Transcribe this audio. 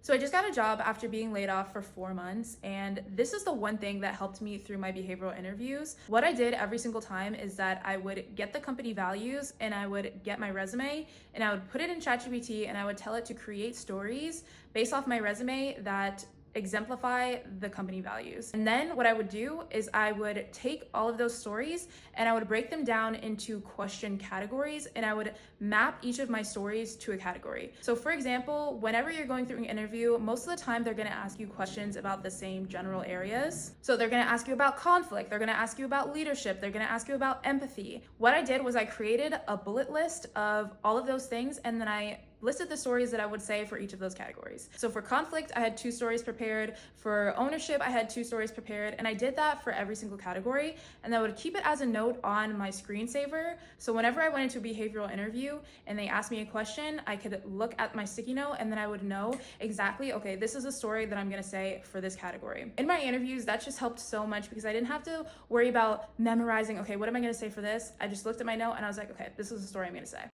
So I just got a job after being laid off for 4 months, and this is the one thing that helped me through my behavioral interviews. What I did every single time is that I would get the company values and I would get my resume and I would put it in ChatGPT and I would tell it to create stories based off my resume that exemplify the company values. And then what I would do is I would take all of those stories and I would break them down into question categories and I would map each of my stories to a category. So for example, whenever you're going through an interview, most of the time they're going to ask you questions about the same general areas. So they're going to ask you about conflict, they're going to ask you about leadership, they're going to ask you about empathy. What I did was I created a bullet list of all of those things and then I listed the stories that I would say for each of those categories. So for conflict, I had 2 stories prepared. For ownership, I had 2 stories prepared. And I did that for every single category. And I would keep it as a note on my screensaver. So whenever I went into a behavioral interview and they asked me a question, I could look at my sticky note and then I would know exactly, okay, this is a story that I'm gonna say for this category. In my interviews, that just helped so much because I didn't have to worry about memorizing, okay, what am I gonna say for this? I just looked at my note and I was like, okay, this is the story I'm gonna say.